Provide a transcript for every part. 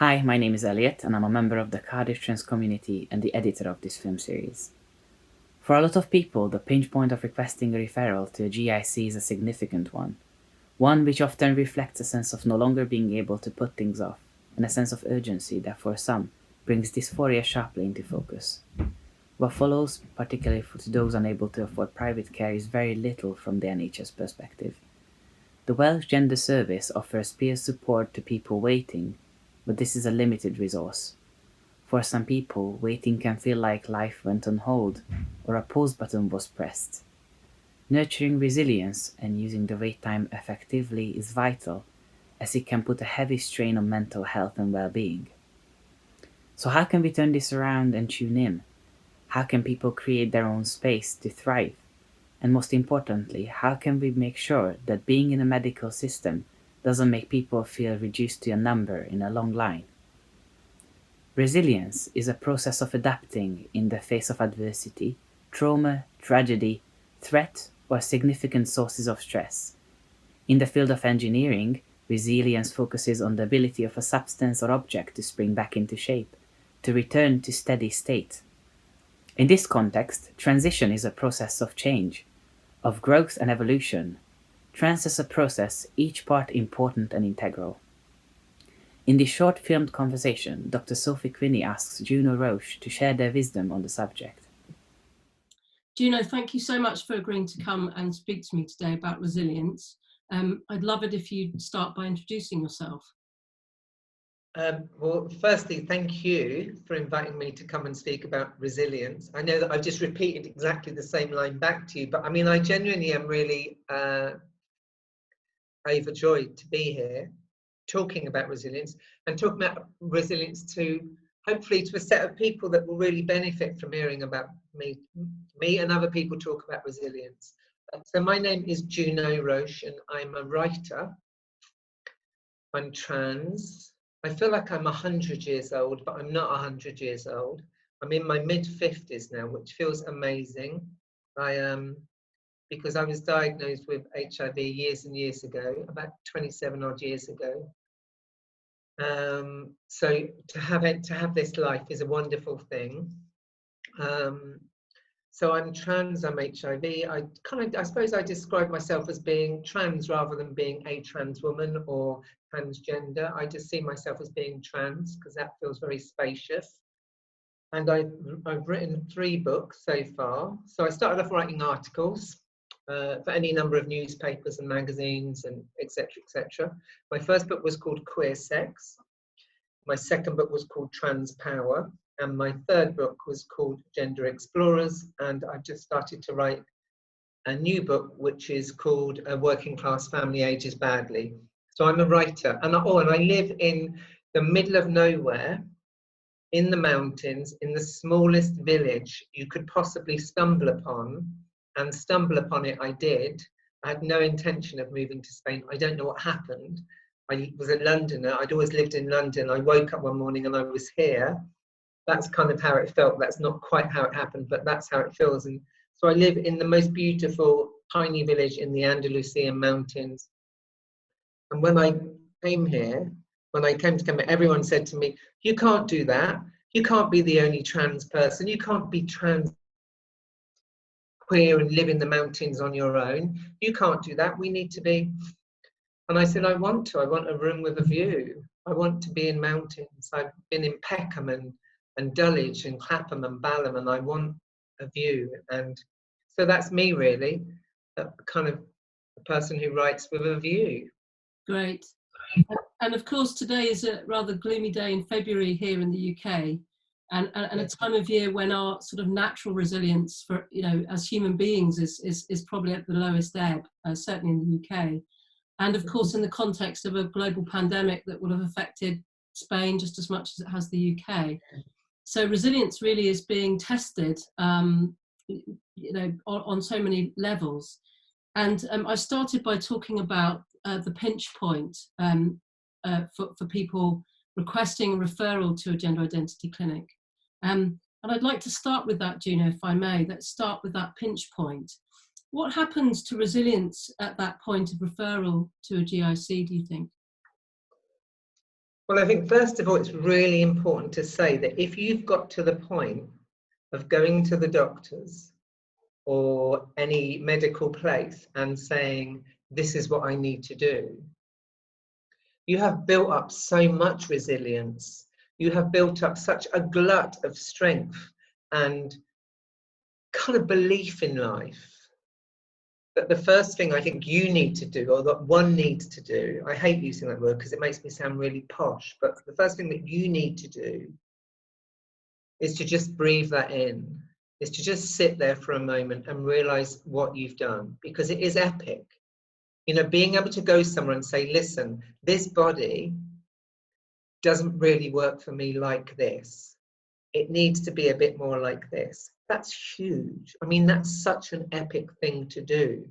Hi, my name is Elliot, and I'm a member of the Cardiff Trans community and the editor of this film series. For a lot of people, the pinch point of requesting a referral to a GIC is a significant one which often reflects a sense of no longer being able to put things off, and a sense of urgency that for some brings dysphoria sharply into focus. What follows, particularly for those unable to afford private care, is very little from the NHS perspective. The Welsh Gender Service offers peer support to people waiting, but this is a limited resource. For some people, waiting can feel like life went on hold or a pause button was pressed. Nurturing resilience and using the wait time effectively is vital, as it can put a heavy strain on mental health and well-being. So how can we turn this around and tune in? How can people create their own space to thrive? And most importantly, how can we make sure that being in a medical system doesn't make people feel reduced to a number in a long line? Resilience is a process of adapting in the face of adversity, trauma, tragedy, threat, or significant sources of stress. In the field of engineering, resilience focuses on the ability of a substance or object to spring back into shape, to return to steady state. In this context, transition is a process of change, of growth and evolution. Trans is a process, each part important and integral. In this short filmed conversation, Dr. Sophie Quinney asks Juno Roche to share their wisdom on the subject. Juno, thank you so much for agreeing to come and speak to me today about resilience. I'd love it if you'd start by introducing yourself. Well, firstly, thank you for inviting me to come and speak about resilience. I know that I've just repeated exactly the same line back to you, but I mean, I genuinely am really overjoyed to be here talking about resilience and talking about resilience to hopefully to a set of people that will really benefit from hearing about me and other people talk about resilience. So my name is Juno Roche and I'm a writer. I'm trans. I feel like I'm 100 years old, but I'm not 100 years old. I'm in my mid-50s now, which feels amazing. Because I was diagnosed with HIV years and years ago, about 27 odd years ago. So to have this life is a wonderful thing. So I'm trans, I'm HIV. I suppose I describe myself as being trans rather than being a trans woman or transgender. I just see myself as being trans because that feels very spacious. And I've written 3 books so far. So I started off writing articles for any number of newspapers and magazines and etc. etc. My first book was called Queer Sex. My second book was called Trans Power. And my third book was called Gender Explorers. And I've just started to write a new book, which is called A Working Class Family Ages Badly. So I'm a writer. And I live in the middle of nowhere, in the mountains, in the smallest village you could possibly stumble upon. And stumble upon it I did. I had no intention of moving to Spain. I don't know what happened. I was a Londoner. I'd always lived in London. I woke up one morning and I was here. That's kind of how it felt. That's not quite how it happened, but that's how it feels. And so I live in the most beautiful tiny village in the Andalusian mountains. And when I came here, when I came to Canberra, everyone said to me, you can't do that. You can't be the only trans person. You can't be trans queer and live in the mountains on your own. You can't do that. We need to be. And I said, I want to. I want a room with a view. I want to be in mountains. I've been in Peckham and Dulwich and Clapham and Balham, and I want a view. And so that's me, really, kind of a person who writes with a view. Great. And of course, today is a rather gloomy day in February here in the UK, and a time of year when our sort of natural resilience for, as human beings is probably at the lowest ebb, certainly in the UK. And of course, in the context of a global pandemic that will have affected Spain just as much as it has the UK. So resilience really is being tested, on so many levels. And I started by talking about the pinch point for people requesting a referral to a gender identity clinic. And I'd like to start with that, Juno, if I may. Let's start with that pinch point. What happens to resilience at that point of referral to a GIC, do you think? Well, I think first of all, it's really important to say that if you've got to the point of going to the doctors or any medical place and saying, this is what I need to do, you have built up so much resilience. You have built up such a glut of strength and kind of belief in life that the first thing I think you need to do, or that one needs to do, I hate using that word because it makes me sound really posh, but the first thing that you need to do is to just breathe that in, is to just sit there for a moment and realize what you've done, because it is epic. You know, being able to go somewhere and say, listen, this body doesn't really work for me like this. It needs to be a bit more like this. That's huge. I mean, that's such an epic thing to do.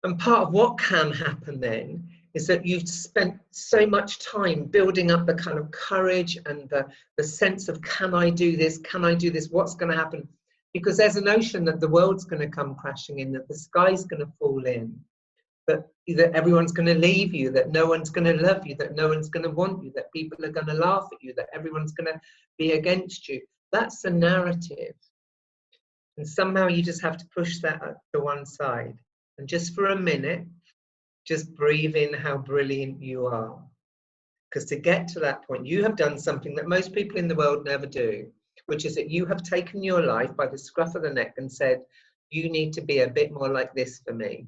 And part of what can happen then is that you've spent so much time building up the kind of courage and the sense of, can I do this? Can I do this? What's going to happen? Because there's a notion that the world's going to come crashing in, that the sky's going to fall in, that everyone's going to leave you, that no one's going to love you, that no one's going to want you, that people are going to laugh at you, that everyone's going to be against you. That's the narrative. And somehow you just have to push that to one side. And just for a minute, just breathe in how brilliant you are. Because to get to that point, you have done something that most people in the world never do, which is that you have taken your life by the scruff of the neck and said, you need to be a bit more like this for me.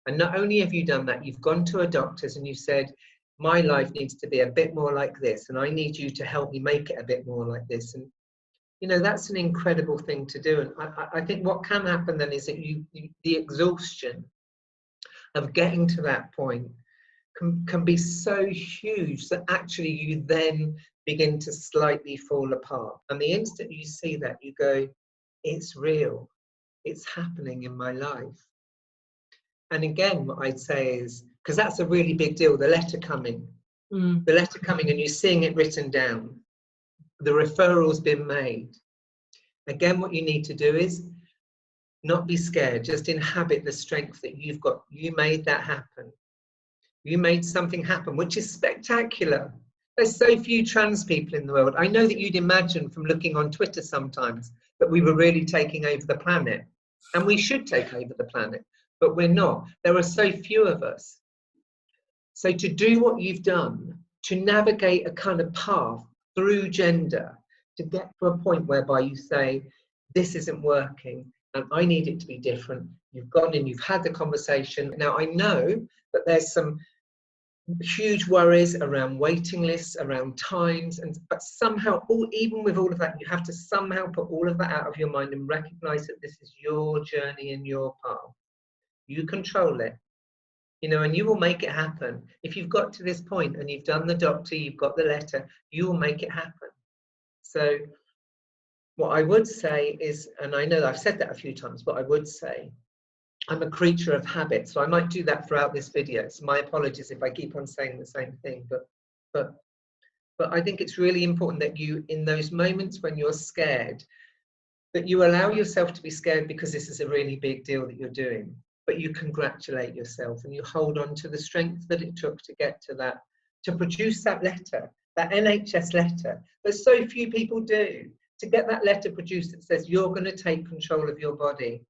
And not only have you done that, you've gone to a doctor's and you said, my life needs to be a bit more like this, and I need you to help me make it a bit more like this. And, you know, that's an incredible thing to do. And I think what can happen then is that the exhaustion of getting to that point can be so huge that actually you then begin to slightly fall apart. And the instant you see that, you go, it's real. It's happening in my life. And again, what I'd say is, because that's a really big deal, the letter coming. The letter coming and you're seeing it written down. The referral's been made. Again, what you need to do is not be scared. Just inhabit the strength that you've got. You made that happen. You made something happen, which is spectacular. There's so few trans people in the world. I know that you'd imagine from looking on Twitter sometimes that we were really taking over the planet. And we should take over the planet. But we're not. There are so few of us. So to do what you've done, to navigate a kind of path through gender, to get to a point whereby you say, this isn't working and I need it to be different. You've gone in, you've had the conversation. Now, I know that there's some huge worries around waiting lists, around times, but somehow, even with all of that, you have to somehow put all of that out of your mind and recognize that this is your journey and your path. You control it, you know, and you will make it happen. If you've got to this point and you've done the doctor, you've got the letter, you will make it happen. So what I would say is, and I know I've said that a few times, but I would say, I'm a creature of habit. So I might do that throughout this video. So my apologies if I keep on saying the same thing, but I think it's really important that you, in those moments when you're scared, that you allow yourself to be scared because this is a really big deal that you're doing. But you congratulate yourself and you hold on to the strength that it took to get to that, to produce that letter, that NHS letter that so few people do, to get that letter produced that says you're going to take control of your body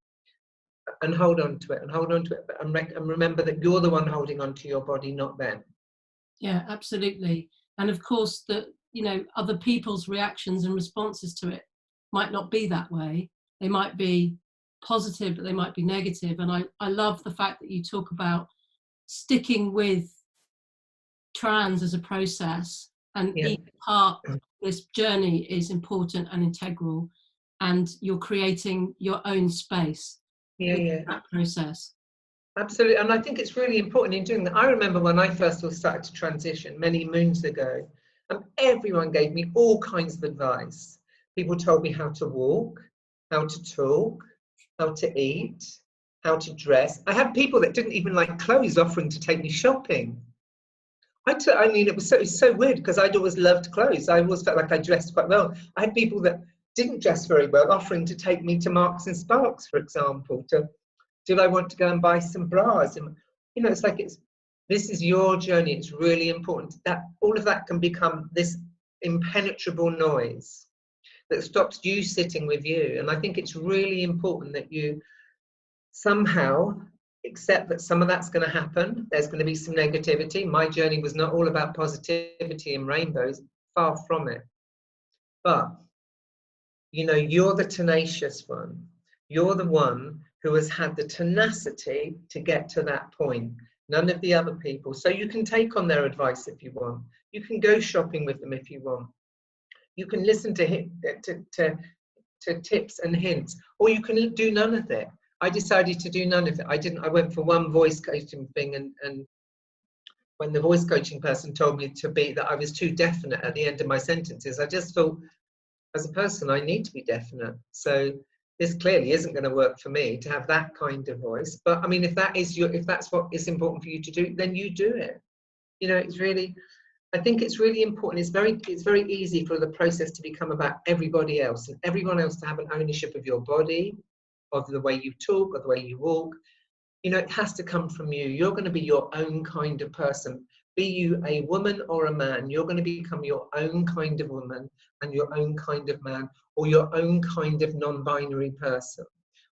and hold on to it and hold on to it and remember that you're the one holding on to your body, not them. Yeah, absolutely. And of course that, you know, other people's reactions and responses to it might not be that way. They might be positive, but they might be negative. And I love the fact that you talk about sticking with trans as a process, and each part of this journey is important and integral, and you're creating your own space in that process. Absolutely. And I think it's really important in doing that. I remember when I first started to transition many moons ago, and everyone gave me all kinds of advice. People told me how to walk, how to talk, how to eat, how to dress. I had people that didn't even like clothes offering to take me shopping. I mean, it was so weird because I'd always loved clothes. I always felt like I dressed quite well. I had people that didn't dress very well offering to take me to Marks and Sparks, for example, did I want to go and buy some bras? And, you know, it's like This is your journey. It's really important that all of that can become this impenetrable noise that stops you sitting with you. And I think it's really important that you somehow accept that some of that's going to happen. There's going to be some negativity. My journey was not all about positivity and rainbows, far from it. But, you know, you're the tenacious one. You're the one who has had the tenacity to get to that point. None of the other people. So you can take on their advice if you want. You can go shopping with them if you want. You can listen to tips and hints, or you can do none of it. I decided to do none of it. I went for one voice coaching thing, and when the voice coaching person told me that I was too definite at the end of my sentences, I just thought, as a person, I need to be definite. So this clearly isn't going to work for me to have that kind of voice. But I mean, if that's what is important for you to do, then you do it. You know, I think it's really important. It's very easy for the process to become about everybody else, and everyone else to have an ownership of your body, of the way you talk, of the way you walk. You know, it has to come from you. You're going to be your own kind of person. Be you a woman or a man, you're going to become your own kind of woman and your own kind of man, or your own kind of non-binary person,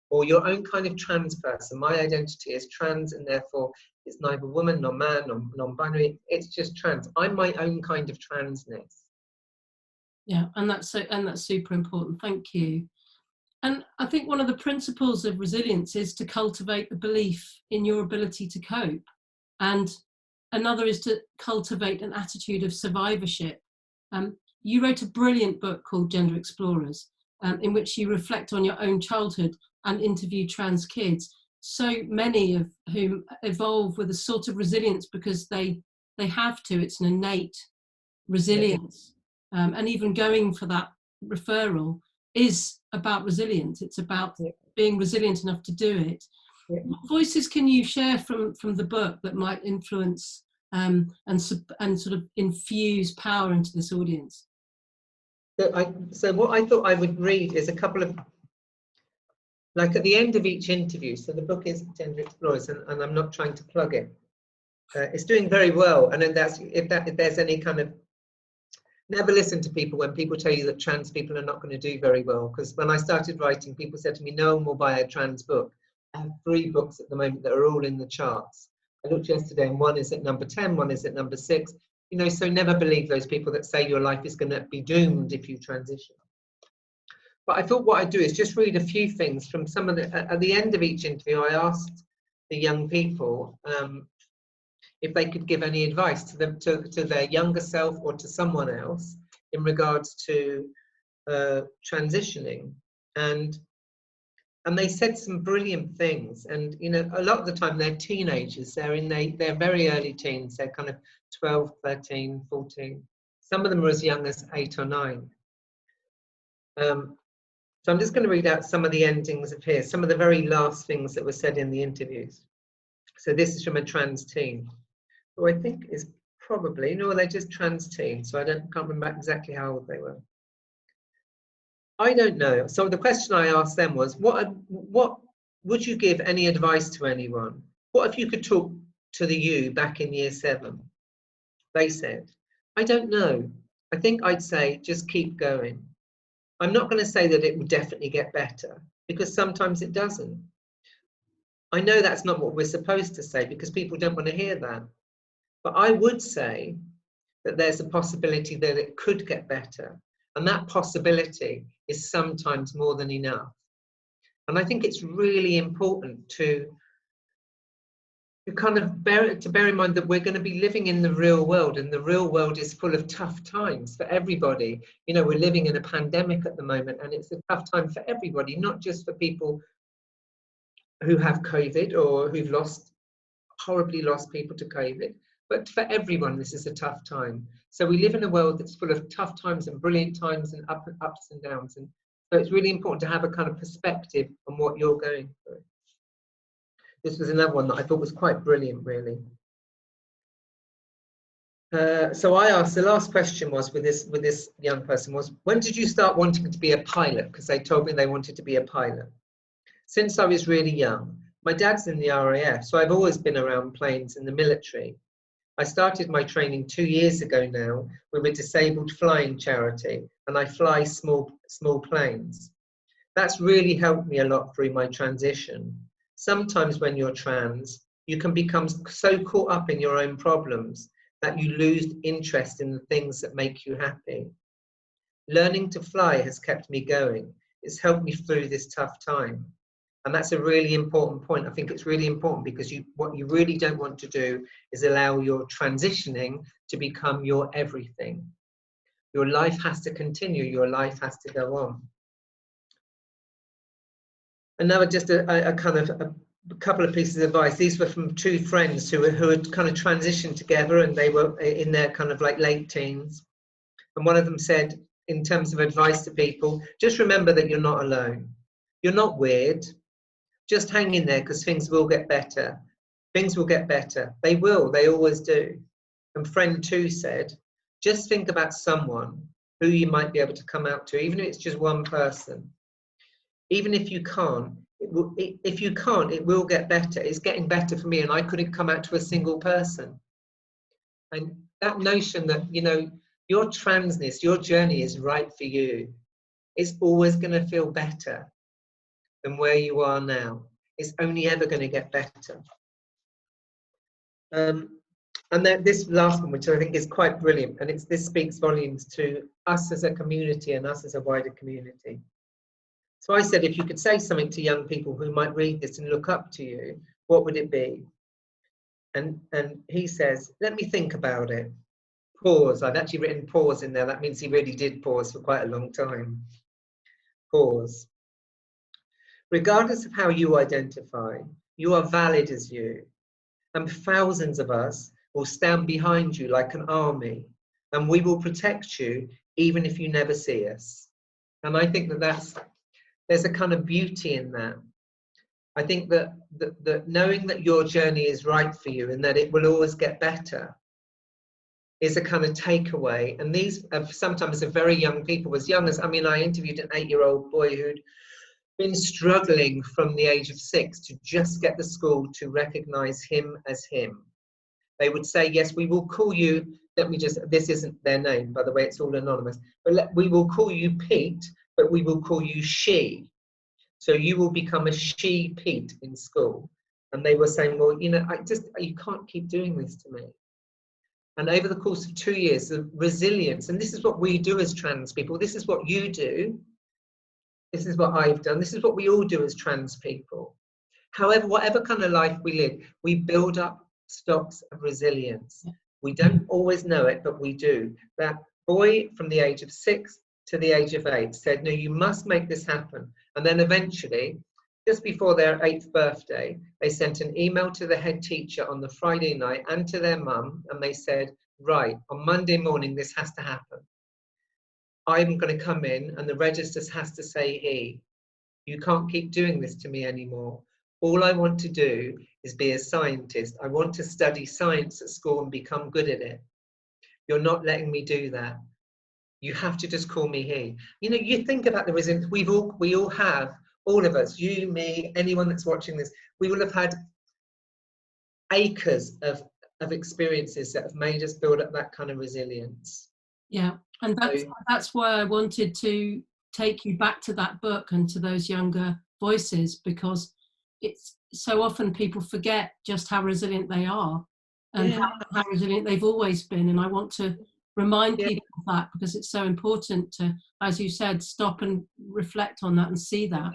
or your own kind of trans person. My identity is trans, and therefore it's neither woman nor man nor non-binary. It's just trans. I'm my own kind of transness. Yeah, and that's super important. Thank you. And I think one of the principles of resilience is to cultivate the belief in your ability to cope. And another is to cultivate an attitude of survivorship. You wrote a brilliant book called Gender Explorers, in which you reflect on your own childhood and interview trans kids, so many of whom evolve with a sort of resilience because they have to. It's an innate resilience. And even going for that referral is about resilience. It's about being resilient enough to do it. What voices can you share from the book that might influence and sort of infuse power into this audience? So what I thought I would read is a couple of, like at the end of each interview. So the book is Gender Explorers, and I'm not trying to plug it. It's doing very well, and then if there's any kind of, never listen to people when people tell you that trans people are not going to do very well, because when I started writing, people said to me, no one will buy a trans book. I have 3 books at the moment that are all in the charts. I looked yesterday and one is at number 10, one is at number 6. You know, so never believe those people that say your life is going to be doomed if you transition. But I thought what I'd do is just read a few things from some of the, at the end of each interview, I asked the young people if they could give any advice to them, to their younger self or to someone else in regards to transitioning. And they said some brilliant things. And, you know, a lot of the time they're teenagers. They're in their very early teens. They're kind of 12, 13, 14. Some of them are as young as 8 or 9. So I'm just going to read out some of the endings of here, some of the very last things that were said in the interviews. So this is from a trans teen, who I think is probably, no, they're just trans teens, so I can't remember exactly how old they were. I don't know. So the question I asked them was, what would you give any advice to anyone? What if you could talk to the you back in year 7? They said, I don't know. I think I'd say, just keep going. I'm not going to say that it will definitely get better, because sometimes it doesn't. I know that's not what we're supposed to say, because people don't want to hear that. But I would say that there's a possibility that it could get better. And that possibility is sometimes more than enough. And I think it's really important to kind of bear in mind that we're going to be living in the real world, and the real world is full of tough times for everybody. You know, we're living in a pandemic at the moment, and it's a tough time for everybody, not just for people who have COVID or who've horribly lost people to COVID, but for everyone, this is a tough time. So we live in a world that's full of tough times and brilliant times and ups and downs. And so it's really important to have a kind of perspective on what you're going through. This was another one that I thought was quite brilliant, really. So I asked, the last question was with this young person was, when did you start wanting to be a pilot? Because they told me they wanted to be a pilot. Since I was really young. My dad's in the RAF, so I've always been around planes in the military. I started my training 2 years ago now with a disabled flying charity, and I fly small planes. That's really helped me a lot through my transition. Sometimes when you're trans, you can become so caught up in your own problems that you lose interest in the things that make you happy. Learning to fly has kept me going. It's helped me through this tough time. And that's a really important point. I think it's really important because what you really don't want to do is allow your transitioning to become your everything. Your life has to continue. Your life has to go on. Another, just a couple of pieces of advice. These were from two friends who had kind of transitioned together, and they were in their kind of like late teens. And one of them said, in terms of advice to people, just remember that you're not alone. You're not weird. Just hang in there because things will get better. Things will get better. They will. They always do. And friend two said, just think about someone who you might be able to come out to, even if it's just one person. Even if you can't, it will get better. It's getting better for me, and I couldn't come out to a single person. And that notion that, you know, your transness, your journey is right for you. It's always going to feel better than where you are now. It's only ever going to get better. And then this last one, which I think is quite brilliant, and this speaks volumes to us as a community and us as a wider community. So I said, if you could say something to young people who might read this and look up to you, what would it be? And he says, let me think about it. Pause. I've actually written pause in there. That means he really did pause for quite a long time. Pause. Regardless of how you identify, you are valid as you. And thousands of us will stand behind you like an army, and we will protect you even if you never see us. And I think that there's a kind of beauty in that. I think that knowing that your journey is right for you and that it will always get better is a kind of takeaway. And these are sometimes are very young people, as young as, I mean, I interviewed an 8-year-old boy who'd been struggling from the age of 6 to just get the school to recognize him as him. They would say, yes, we will call you, this isn't their name, by the way, it's all anonymous, but we will call you Pete, but we will call you she. So you will become a she Pete in school. And they were saying, well, you know, you can't keep doing this to me. And over the course of 2 years, the resilience, and this is what we do as trans people, this is what you do, this is what I've done, this is what we all do as trans people. However, whatever kind of life we live, we build up stocks of resilience. We don't always know it, but we do. That boy from the age of 6 to the age of 8 said, no, you must make this happen. And then eventually, just before their 8th birthday, they sent an email to the head teacher on the Friday night and to their mum, and they said, right, on Monday morning, this has to happen. I'm going to come in and the registers has to say he. You can't keep doing this to me anymore. All I want to do is be a scientist. I want to study science at school and become good at it. You're not letting me do that. You have to just call me he. You know, you think about the resilience. We all have, all of us, you, me, anyone that's watching this, we will have had acres of experiences that have made us build up that kind of resilience. Yeah, and that's why I wanted to take you back to that book and to those younger voices, because it's so often people forget just how resilient they are and how resilient they've always been. And I want to remind people of that, because it's so important to, as you said, stop and reflect on that and see that.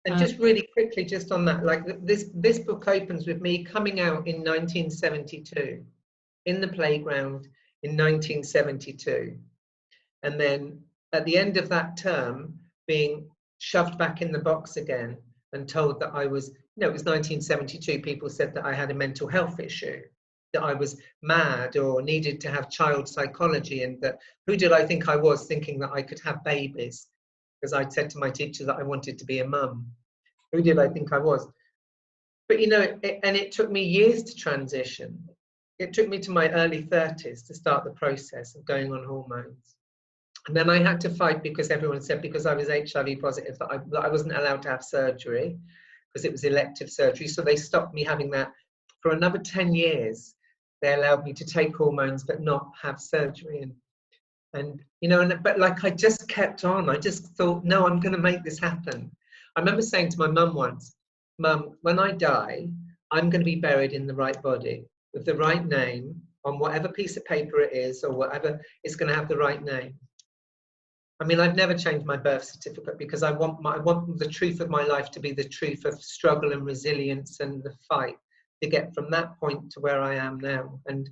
And just really quickly, just on that, like this book opens with me coming out in 1972 in the playground in 1972, and then at the end of that term being shoved back in the box again and told that I was, you know, it was 1972, people said that I had a mental health issue, that I was mad or needed to have child psychology, and that who did I think I was, thinking that I could have babies, because I'd said to my teacher that I wanted to be a mum. Who did I think I was? But you know, it took me years to transition. It took me to my early 30s to start the process of going on hormones. And then I had to fight, because everyone said, because I was HIV positive, that I wasn't allowed to have surgery, because it was elective surgery. So they stopped me having that for another 10 years. they allowed me to take hormones but not have surgery. And you know, but like I just kept on. I just thought, no, I'm going to make this happen. I remember saying to my mum once, Mum, when I die, I'm going to be buried in the right body with the right name on whatever piece of paper it is or whatever. It's going to have the right name. I mean, I've never changed my birth certificate because I want the truth of my life to be the truth of struggle and resilience and the fight to get from that point to where I am now. And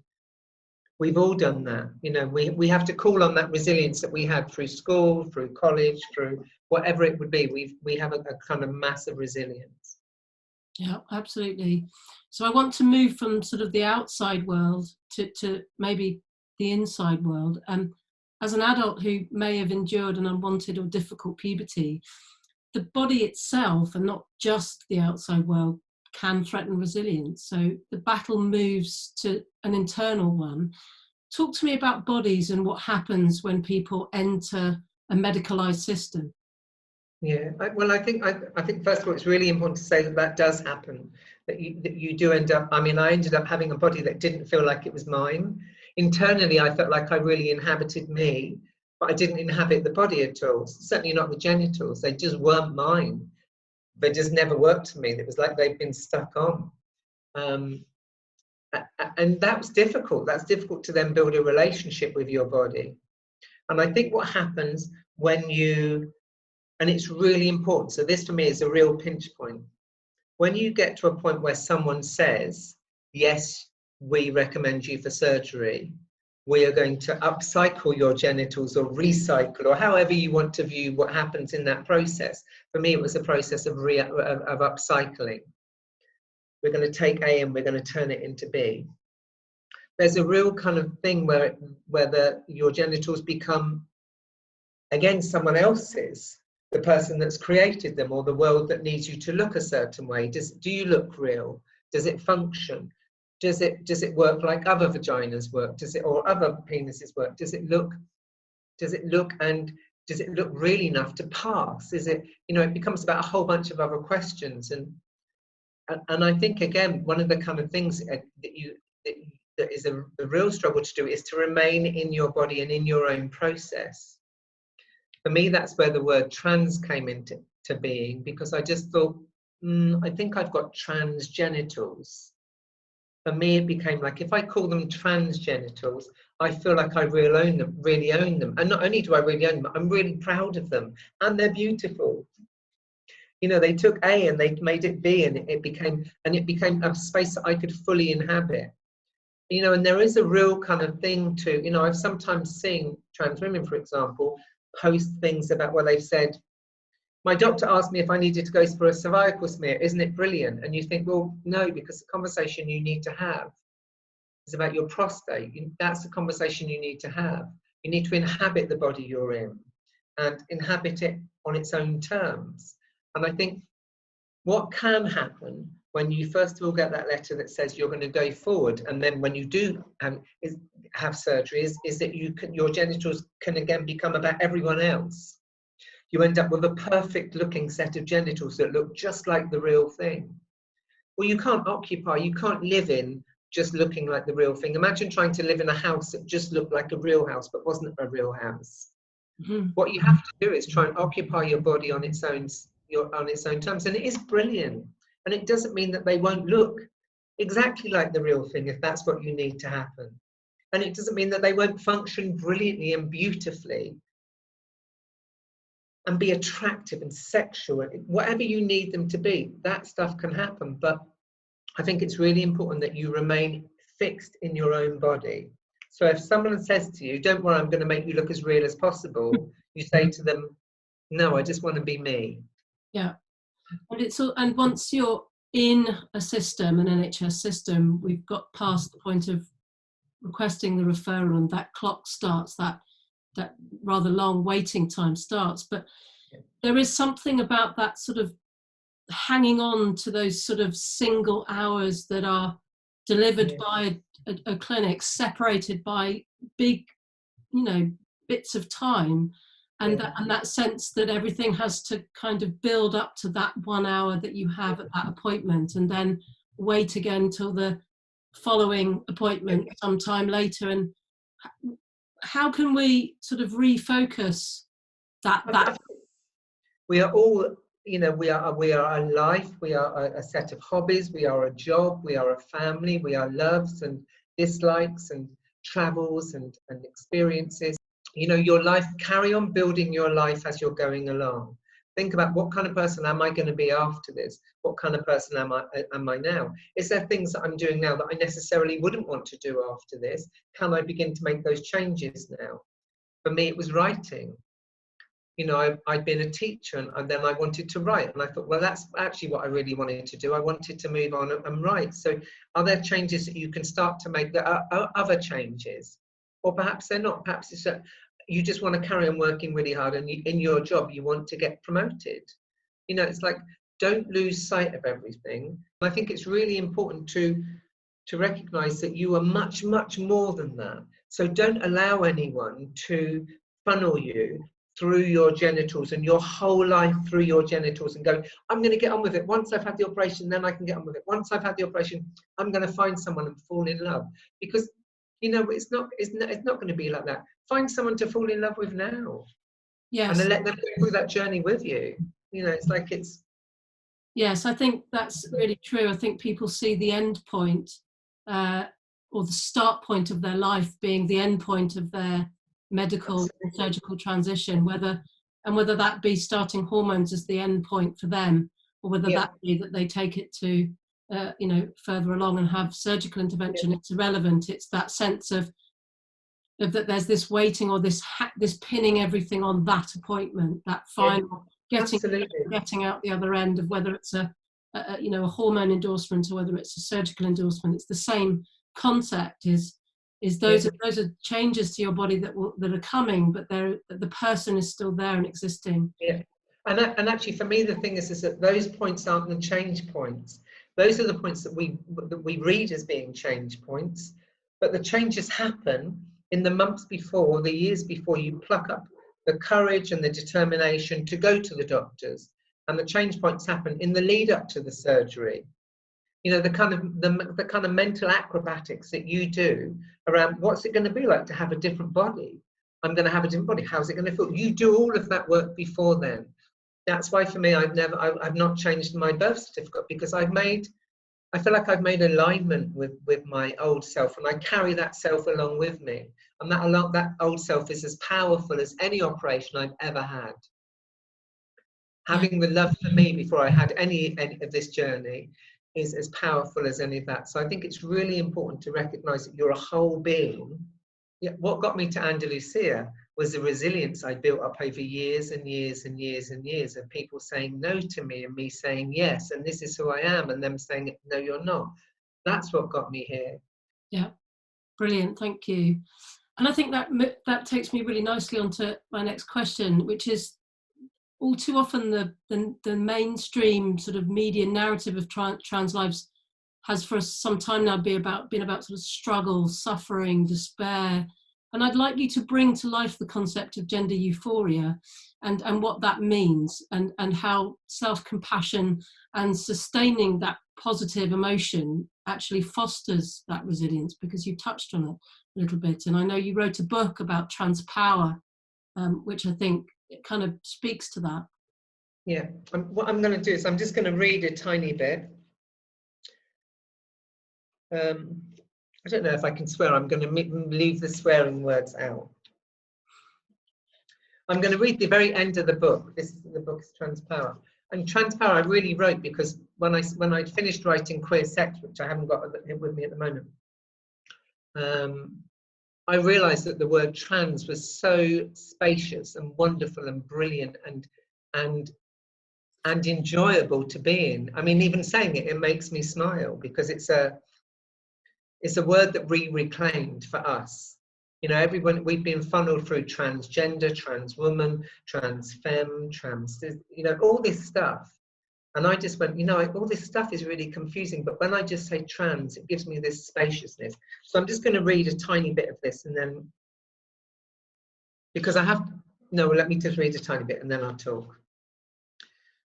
we've all done that. You know, we have to call on that resilience that we had through school, through college, through whatever it would be. We have a kind of massive resilience. Yeah, absolutely. So I want to move from sort of the outside world to maybe the inside world. As an adult who may have endured an unwanted or difficult puberty, the body itself, and not just the outside world, can threaten resilience. So the battle moves to an internal one. Talk to me about bodies and what happens when people enter a medicalized system. Yeah, well, I think first of all, it's really important to say that does happen. That you do end up. I mean, I ended up having a body that didn't feel like it was mine. Internally, I felt like I really inhabited me, but I didn't inhabit the body at all. Certainly not the genitals. They just weren't mine. They just never worked for me. It was like they'd been stuck on. And that was difficult. That's difficult to then build a relationship with your body. And I think what happens when you, and it's really important, so this for me is a real pinch point. When you get to a point where someone says, yes, we recommend you for surgery, we are going to upcycle your genitals or recycle, or however you want to view what happens in that process. For me, it was a process of upcycling. We're going to take A and we're going to turn it into B. There's a real kind of thing where your genitals become, again, someone else's, the person that's created them, or the world that needs you to look a certain way. Do you look real? Does it function? Does it work like other vaginas work? Or other penises work? Does it look really enough to pass? Is it, you know, it becomes about a whole bunch of other questions. And I think, again, one of the kind of things that is a real struggle to do is to remain in your body and in your own process. For me, that's where the word trans came into being, because I just thought, I think I've got trans genitals. For me, it became like, if I call them trans genitals, I feel like I really own them. And not only do I really own them, I'm really proud of them. And they're beautiful. You know, they took A and they made it B, and it became a space that I could fully inhabit. You know, and there is a real kind of thing to, you know, I've sometimes seen trans women, for example, post things about where they've said, my doctor asked me if I needed to go for a cervical smear, isn't it brilliant? And you think, well, no, because the conversation you need to have is about your prostate. That's the conversation you need to have. You need to inhabit the body you're in and inhabit it on its own terms. And I think what can happen when you first of all get that letter that says you're going to go forward, and then when you do have surgery, is that your genitals can again become about everyone else. You end up with a perfect looking set of genitals that look just like the real thing. Well, you can't live in just looking like the real thing. Imagine trying to live in a house that just looked like a real house but wasn't a real house. Mm-hmm. What you have to do is try and occupy your body on its own terms, and it is brilliant. And it doesn't mean that they won't look exactly like the real thing if that's what you need to happen. And it doesn't mean that they won't function brilliantly and beautifully and be attractive and sexual. Whatever you need them to be, that stuff can happen. But I think it's really important that you remain fixed in your own body. So if someone says to you, don't worry, I'm going to make you look as real as possible, you say to them, no, I just want to be me. Yeah. And once you're in a system, an NHS system, we've got past the point of requesting the referral, and that clock starts, that rather long waiting time starts. But there is something about that sort of hanging on to those sort of single hours that are delivered by a clinic, separated by big, bits of time. And that sense that everything has to kind of build up to that 1 hour that you have at that appointment, and then wait again till the following appointment sometime later, and how can we sort of refocus that? We are all, you know, we are a life, we are a set of hobbies, we are a job, we are a family, we are loves and dislikes and travels and experiences. You know, your life, carry on building your life as you're going along. Think about, what kind of person am I going to be after this? What kind of person am I now? Is there things that I'm doing now that I necessarily wouldn't want to do after this? Can I begin to make those changes now? For me, it was writing. You know, I'd been a teacher and then I wanted to write, and I thought, well, that's actually what I really wanted to do. I wanted to move on and write. So are there changes that you can start to make that are other changes? Or perhaps they're not. Perhaps it's that you just want to carry on working really hard, and in your job you want to get promoted. You know, it's like, don't lose sight of everything. I think it's really important to recognize that you are much, much more than that. So don't allow anyone to funnel you through your genitals and your whole life through your genitals and go, I'm going to get on with it. Once I've had the operation, then I can get on with it. Once I've had the operation, I'm going to find someone and fall in love. Because, you know, it's not going to be like that. Find someone to fall in love with now. Yes. And then let them go through that journey with you. You know, it's like it's... Yes, I think that's really true. I think people see the end point or the start point of their life being the end point of their medical and surgical transition, whether that be starting hormones as the end point for them, or whether that be that they take it to you know, further along and have surgical intervention. It's irrelevant. It's that sense of that there's this waiting, or this pinning everything on that appointment, that final getting out the other end of whether it's a you know, a hormone endorsement or whether it's a surgical endorsement. It's the same concept. Those are changes to your body that are coming, but the person is still there and existing. Yeah, and actually for me the thing is that those points aren't the change points. Those are the points that we read as being change points, but the changes happen in the months before, the years before you pluck up the courage and the determination to go to the doctors, and the change points happen in the lead up to the surgery. You know, the kind of mental acrobatics that you do around what's it going to be like to have a different body. I'm going to have a different body. How's it going to feel? You do all of that work before then. That's why for me, I've not changed my birth certificate, because I feel like I've made alignment with my old self, and I carry that self along with me. And that old self is as powerful as any operation I've ever had. Having the love for me before I had any of this journey is as powerful as any of that. So I think it's really important to recognize that you're a whole being. Yeah, what got me to Andalusia was the resilience I built up over years and years and years and years of people saying no to me and me saying yes, and this is who I am, and them saying no, you're not. That's what got me here. Yeah, brilliant, thank you. And I think that takes me really nicely onto my next question, which is, all too often the mainstream sort of media narrative of trans lives has for some time now been about sort of struggle, suffering, despair. And I'd like you to bring to life the concept of gender euphoria and what that means, and how self-compassion and sustaining that positive emotion actually fosters that resilience, because you touched on it a little bit. And I know you wrote a book about trans power, which I think it kind of speaks to that. Yeah, what I'm going to do is I'm just going to read a tiny bit. I don't know if I can swear. I'm going to leave the swearing words out. I'm going to read the very end of the book. The book is Trans Power. And Trans Power I really wrote because when I finished writing Queer Sex, which I haven't got with me at the moment, I realised that the word trans was so spacious and wonderful and brilliant and enjoyable to be in. I mean, even saying it makes me smile, because it's a word that we reclaimed for us. You know, everyone, we've been funneled through transgender, trans woman, trans femme, trans, you know, all this stuff. And I just went, you know, all this stuff is really confusing, but when I just say trans, it gives me this spaciousness. So I'm just going to read a tiny bit of this, and then, because let me just read a tiny bit and then I'll talk.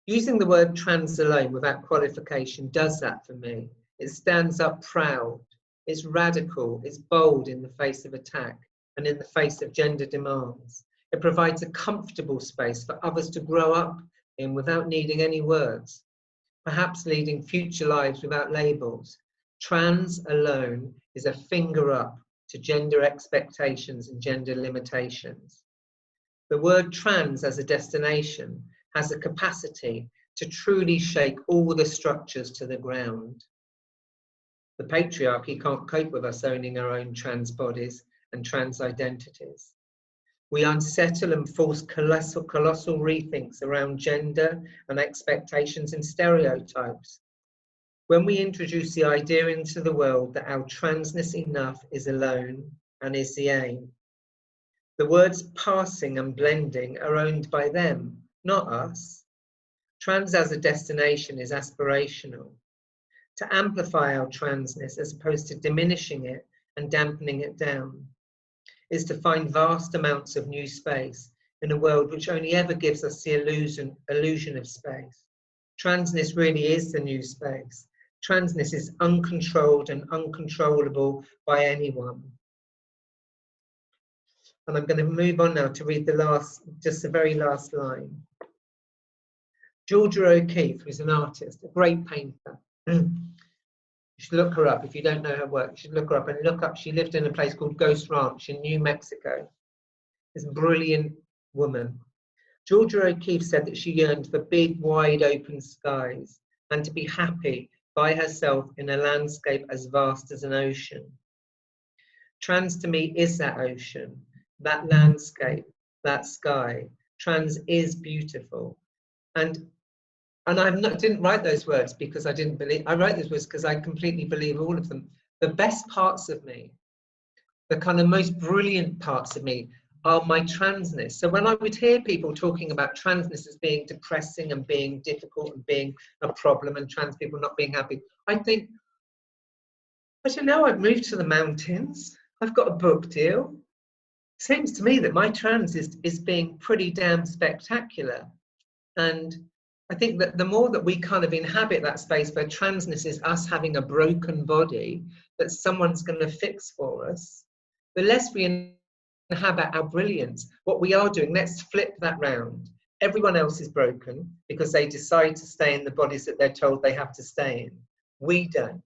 Using the word trans alone without qualification does that for me. It stands up proud, It's radical, it's bold in the face of attack and in the face of gender demands. It provides a comfortable space for others to grow up in without needing any words, perhaps leading future lives without labels. Trans alone is a finger up to gender expectations and gender limitations. The word trans as a destination has a capacity to truly shake all the structures to the ground. The patriarchy can't cope with us owning our own trans bodies and trans identities. We unsettle and force colossal rethinks around gender and expectations and stereotypes. When we introduce the idea into the world that our transness enough is alone and is the aim, the words passing and blending are owned by them, not us. Trans as a destination is aspirational. To amplify our transness as opposed to diminishing it and dampening it down is to find vast amounts of new space in a world which only ever gives us the illusion of space. Transness really is the new space. Transness is uncontrolled and uncontrollable by anyone. And I'm going to move on now to read just the very last line. Georgia O'Keeffe, who's an artist, a great painter. You should look her up. If you don't know her work, you should look her up and look up. She lived in a place called Ghost Ranch in New Mexico. This brilliant woman. Georgia O'Keeffe said that she yearned for big, wide open skies and to be happy by herself in a landscape as vast as an ocean. Trans to me is that ocean, that landscape, that sky. Trans is beautiful. And I didn't write those words because I didn't believe. I write those words because I completely believe all of them. The best parts of me, the kind of most brilliant parts of me, are my transness. So when I would hear people talking about transness as being depressing and being difficult and being a problem and trans people not being happy, I think, I don't know, I've moved to the mountains. I've got a book deal. Seems to me that my trans is being pretty damn spectacular. And I think that the more that we kind of inhabit that space where transness is us having a broken body that someone's going to fix for us, the less we inhabit our brilliance. What we are doing, let's flip that round. Everyone else is broken because they decide to stay in the bodies that they're told they have to stay in. We don't.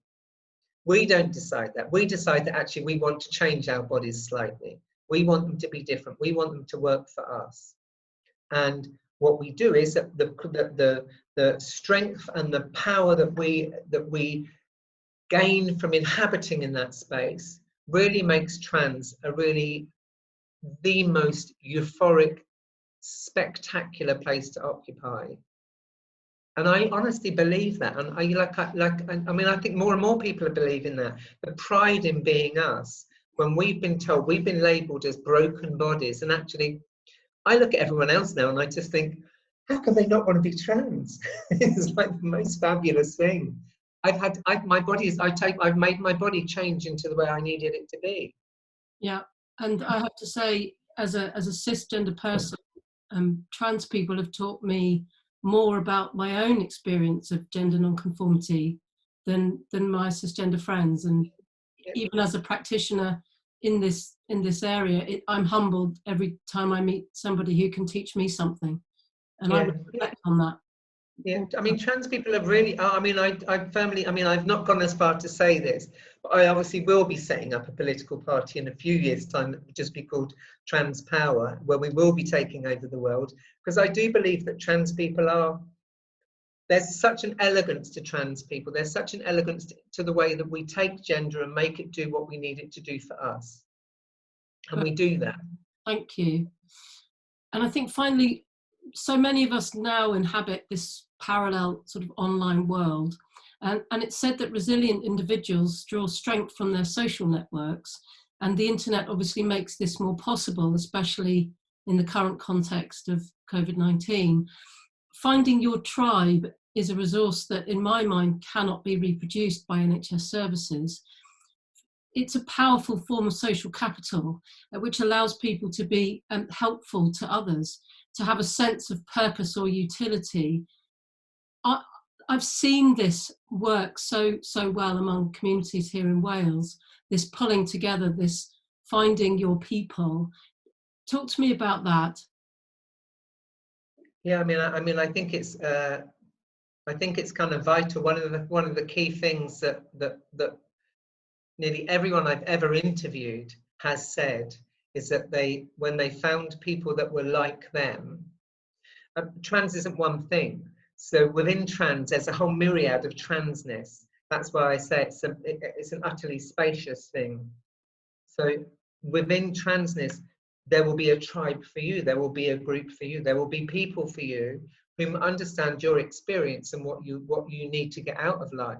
We don't decide that. We decide that actually we want to change our bodies slightly. We want them to be different. We want them to work for us. And what we do is that the strength and the power that we gain from inhabiting in that space really makes trans the most euphoric, spectacular place to occupy. And I honestly believe that. And I think more and more people are believing that. The pride in being us, when we've been told, we've been labelled as broken bodies. And actually, I look at everyone else now and I just think, how can they not want to be trans? It's like the most fabulous thing. I've made my body change into the way I needed it to be. Yeah, and I have to say, as a cisgender person, trans people have taught me more about my own experience of gender nonconformity than my cisgender friends. And even as a practitioner in this area, I'm humbled every time I meet somebody who can teach me something, and I reflect on that. Yeah, I mean, trans people have really, I've not gone as far to say this, but I obviously will be setting up a political party in a few years' time that will just be called Trans Power, where we will be taking over the world, because I do believe that trans people there's such an elegance to trans people, there's such an elegance to the way that we take gender and make it do what we need it to do for us. And we do that. Thank you. And I think finally, so many of us now inhabit this parallel sort of online world. And it's said that resilient individuals draw strength from their social networks. And the internet obviously makes this more possible, especially in the current context of COVID-19. Finding your tribe is a resource that, in my mind, cannot be reproduced by NHS services. It's a powerful form of social capital, which allows people to be helpful to others, to have a sense of purpose or utility. I've seen this work so well among communities here in Wales, this pulling together, this finding your people. Talk to me about that. Yeah, I think it's kind of vital. One of the key things that nearly everyone I've ever interviewed has said is that when they found people that were like them, trans isn't one thing. So within trans, there's a whole myriad of transness. That's why I say it's an utterly spacious thing. So within transness, there will be a tribe for you. There will be a group for you. There will be people for you who understand your experience and what you need to get out of life.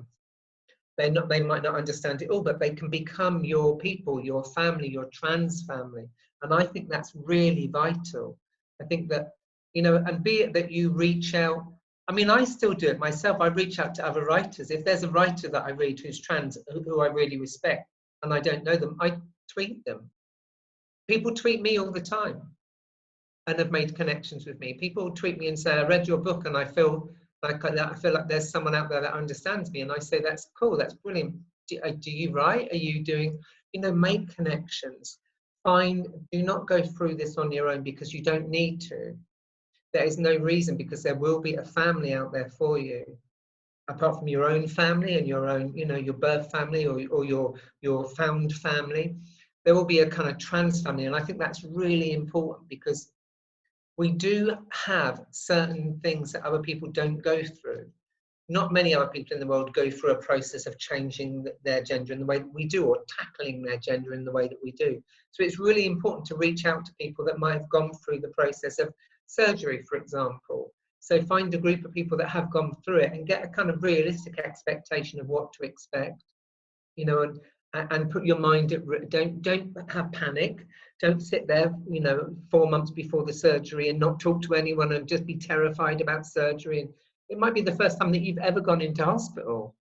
They might not understand it all, but they can become your people, your family, your trans family. And I think that's really vital. I think that, and be it that you reach out. I still do it myself. I reach out to other writers. If there's a writer that I read who's trans, who I really respect, and I don't know them, I tweet them. People tweet me all the time and have made connections with me. People tweet me and say, I read your book and I feel like there's someone out there that understands me. And I say, that's cool, that's brilliant. Do you write? Are you doing, make connections. Do not go through this on your own, because you don't need to. There is no reason, because there will be a family out there for you. Apart from your own family and your own, your birth family or your found family, there will be a kind of trans family. And I think that's really important, because we do have certain things that other people don't go through. Not many other people in the world go through a process of changing their gender in the way that we do, or tackling their gender in the way that we do. So it's really important to reach out to people that might have gone through the process of surgery, for example. So find a group of people that have gone through it and get a kind of realistic expectation of what to expect, and put your mind at rest. Don't have panic. Don't sit there, 4 months before the surgery and not talk to anyone and just be terrified about surgery. And it might be the first time that you've ever gone into hospital.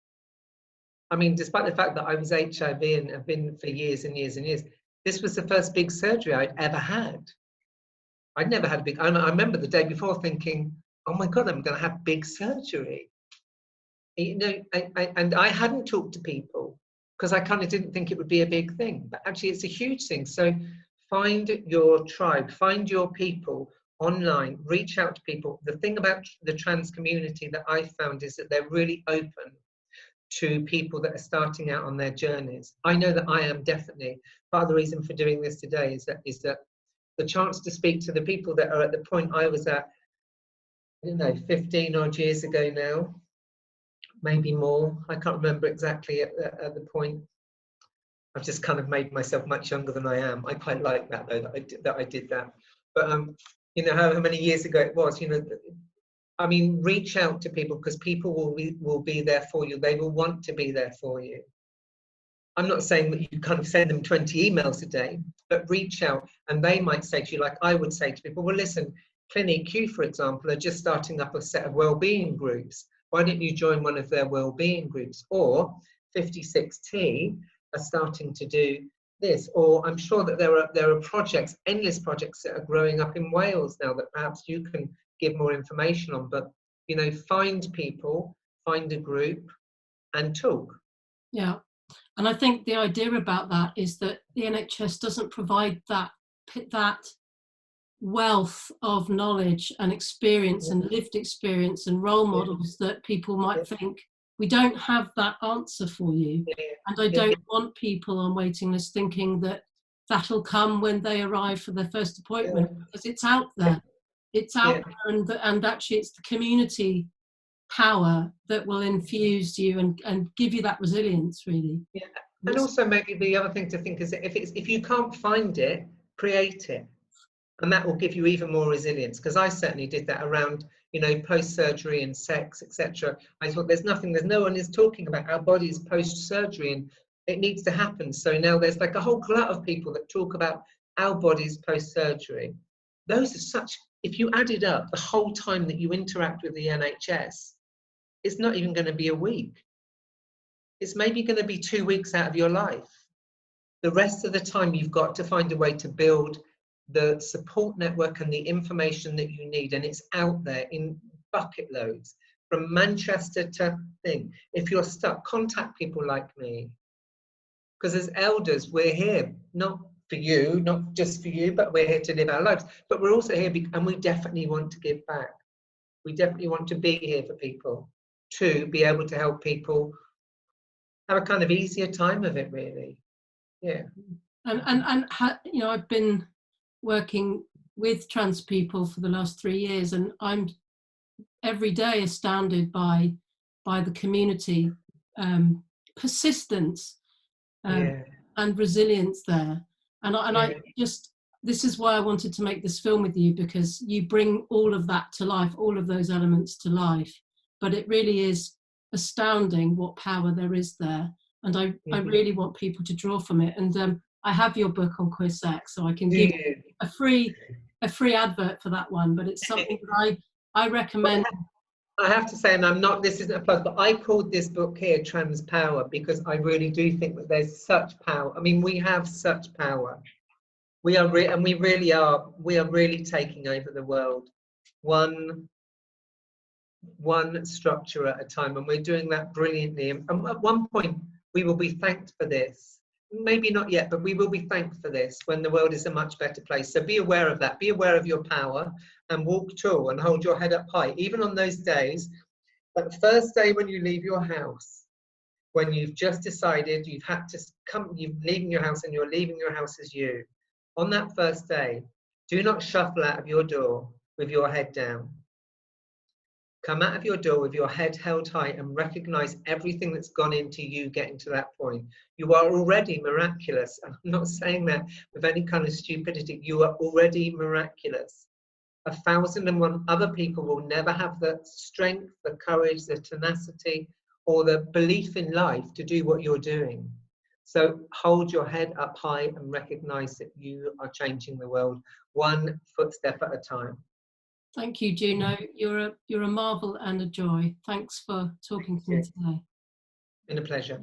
Despite the fact that I was HIV and have been for years and years and years, this was the first big surgery I'd ever had. I'd never had a big. I remember the day before thinking, "Oh my God, I'm going to have big surgery." And I hadn't talked to people, because I kind of didn't think it would be a big thing, but actually it's a huge thing. So find your tribe, find your people online, reach out to people. The thing about the trans community that I found is that they're really open to people that are starting out on their journeys. I know that I am definitely. Part of the reason for doing this today is that the chance to speak to the people that are at the point I was at, 15 odd years ago now, maybe more. I can't remember exactly at the point. I've just kind of made myself much younger than I am. I quite like that, though, that I did that. But however many years ago it was, reach out to people, because people will be there for you. They will want to be there for you. I'm not saying that you kind of send them 20 emails a day, but reach out, and they might say to you, like I would say to people, well, listen, Clinique Q, for example, are just starting up a set of wellbeing groups. Why don't you join one of their wellbeing groups? Or 56T are starting to do this. Or I'm sure that there are projects, endless projects that are growing up in Wales now that perhaps you can give more information on. But, find people, find a group and talk. Yeah. And I think the idea about that is that the NHS doesn't provide that wealth of knowledge and experience and lived experience and role models that people might think, we don't have that answer for you. And I don't want people on waiting lists thinking that that'll come when they arrive for their first appointment, because it's out there. It's out there, and actually it's the community power that will infuse you and give you that resilience, really. Yeah. And also maybe the other thing to think is that if you can't find it, create it. And that will give you even more resilience, because I certainly did that around, post-surgery and sex, etc. I thought no one is talking about our bodies post-surgery, and it needs to happen. So now there's like a whole glut of people that talk about our bodies post-surgery. Those are if you added up the whole time that you interact with the NHS, it's not even going to be a week. It's maybe going to be 2 weeks out of your life. The rest of the time, you've got to find a way to build the support network and the information that you need. And it's out there in bucket loads, from Manchester to thing. If you're stuck, contact people like me. Because as elders, we're here, not for you, not just for you, but we're here to live our lives. But we're also here, and we definitely want to give back. We definitely want to be here for people, to be able to help people have a kind of easier time of it, really. Yeah. And you know, I've been working with trans people for the last 3 years, and I'm every day astounded by the community persistence and resilience there. And I just, this is why I wanted to make this film with you, because you bring all of that to life, all of those elements to life. But it really is astounding what power there is there. And I really want people to draw from it. And I have your book on queer sex, so I can give a free advert for that one. But it's something that I recommend. I have to say, and I'm not, this isn't a plug, but I called this book here Trans Power, because I really do think that there's such power. I mean, we have such power. We are, and we are really taking over the world, one structure at a time, and we're doing that brilliantly. And at one point, we will be thanked for this. Maybe not yet, but we will be thanked for this when the world is a much better place. So be aware of that. Be aware of your power and walk tall and hold your head up high, even on those days. That first day when you leave your house, when you've just decided you've had to come, you're leaving your house and you're leaving your house as you. On that first day, do not shuffle out of your door with your head down. Come out of your door with your head held high and recognize everything that's gone into you getting to that point. You are already miraculous. I'm not saying that with any kind of stupidity. You are already miraculous. 1,001 other people will never have the strength, the courage, the tenacity, or the belief in life to do what you're doing. So hold your head up high and recognize that you are changing the world one footstep at a time. Thank you, Juno. You're a marvel and a joy. Thanks for talking to me today. Been a pleasure.